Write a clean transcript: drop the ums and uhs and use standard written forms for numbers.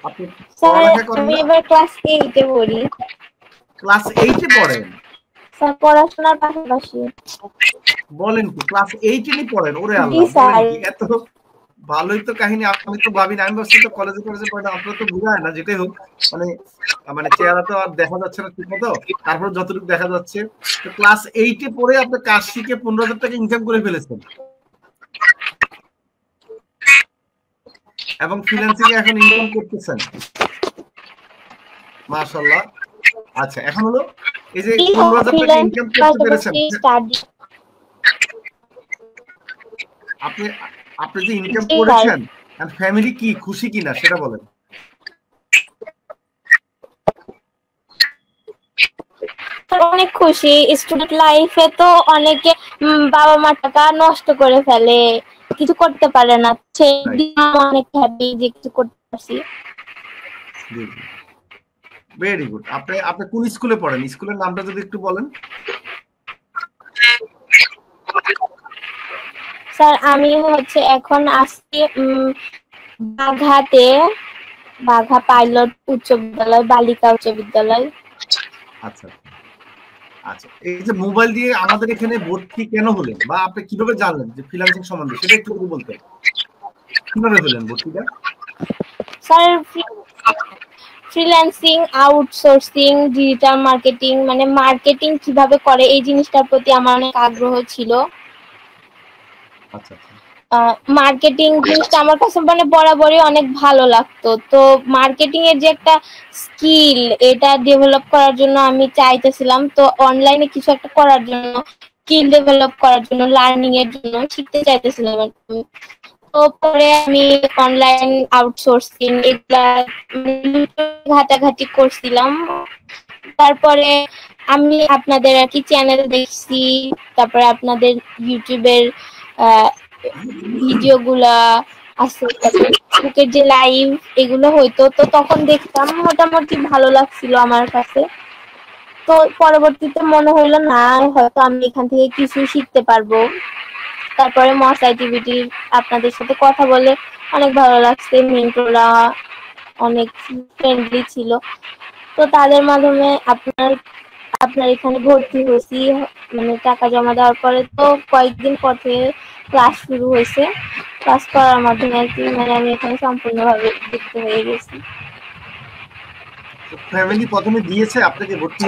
আপনি স্যার পড়ালেখা করেন আমি না? এবার ক্লাস 8 এ পড়ি। ক্লাস 8 এ পড়েন? স্যার পড়াশোনার পাশাপাশি। বলেন কি ক্লাস 8 এ পড়েন? ওরে জি আল্লাহ, বলেন স্যার। কি? এত ভালোই তো কাহিনী। আমি তো ভাবি না, আমি ভাবছি তো কলেজে পড়েন, আপনারা তো বুঝায় না যেটাই হোক, মানে মানে চেহারা তো আর দেখা যাচ্ছে না ঠিক মতো, তারপর যতটুকু দেখা যাচ্ছে। তো ক্লাস 8 এ পড়ে আপনি কাজ শিখে 15,000 টাকা ইনকাম করে ফেলেছেন এবং ফ্রিল্যান্সিং এ এখন ইনকাম করতেছেন। মাশাআল্লাহ। আচ্ছা, এখন হলো এই যে জি 15,000 টাকা ফ্রিল্যান্স ইনকাম করতে পেরেছেন, পাশাপাশি স্টাডি। আপনি আপনি যে ইনকাম জি স্যার। করেছেন, আর ফ্যামিলি কি খুশি কিনা সেটা বলেন। অনেক খুশি। স্টুডেন্ট লাইফে তো অনেকে বাবা মা টাকা নষ্ট করে ফেলে, কিছু করতে পারে না, সেই রাইট। দিন অনেক হ্যাপি যে কিছু করতে পারছি। জি জি, ভেরি গুড। আপনি আপনি কোন স্কুলে পড়েন? স্কুলের নামটা যদি একটু বলেন। স্যার আমি হচ্ছে এখন আসছি বাঘাতে, বাঘা পাইলট উচ্চ বিদ্যালয়, বালিকা উচ্চ বিদ্যালয়। আচ্ছা আচ্ছা, এই যে মোবাইল দিয়ে আমাদের এখানে ভর্তি কেন হলেন, বা আপনি কিভাবে জানলেন যে ফ্রিল্যান্সিং সম্বন্ধে, সেটা একটু যদি বলতেন। কিভাবে হলেন ভর্তিটা? Sir freelancing, outsourcing, digital marketing, মানে মার্কেটিং কিভাবে করে এই জিনিসটার প্রতি আমার অনেক আগ্রহ ছিল। আচ্ছা আচ্ছা। মার্কেটিং জিনিসটা আমার কাছে মানে বরাবরই অনেক ভালো লাগতো। তো মার্কেটিং এর যে একটা স্কিল, এটা ডেভেলপ করার জন্য আমি চাইতেছিলাম। তো অনলাইনে কিছু একটা করার জন্য, স্কিল ডেভেলপ করার জন্য, লার্নিং এর জন্য শিখতে চাইতেছিলাম আর কি। তো পরে আমি অনলাইন আউটসোর্সিং এগুলা ঘাটাঘাটি করছিলাম। তারপরে আমি আপনাদের আর কি চ্যানেল দেখছি, তারপরে আপনাদের ইউটিউবের ভিডিওগুলা আছে, ফেসবুকের যে লাইভ এগুলো হইতো, তো তখন দেখতাম মোটামুটি ভালো লাগছিল আমার কাছে। তো পরবর্তীতে মনে হইলো না, হয়তো আমি এখান থেকে কিছু শিখতে পারবো। তারপরে মস আইটিভিটি আপনাদের সাথে কথা বলে অনেক ভালো লাগছে। মেন্টররা অনেক ফ্রেন্ডলি ছিল। তো তাদের মাধ্যমে আপনার এখানে ভর্তি হয়েছি। মানে টাকা জমা দেওয়ার পরে তো কয়েকদিন পর থেকে ক্লাস শুরু হয়েছে। ক্লাস করার মাধ্যমে আর কি মানে আমি এখানে সম্পূর্ণভাবে যুক্ত হয়ে গেছি। ফ্যামিলি প্রথমে দিয়েছে আপনাকে ভর্তি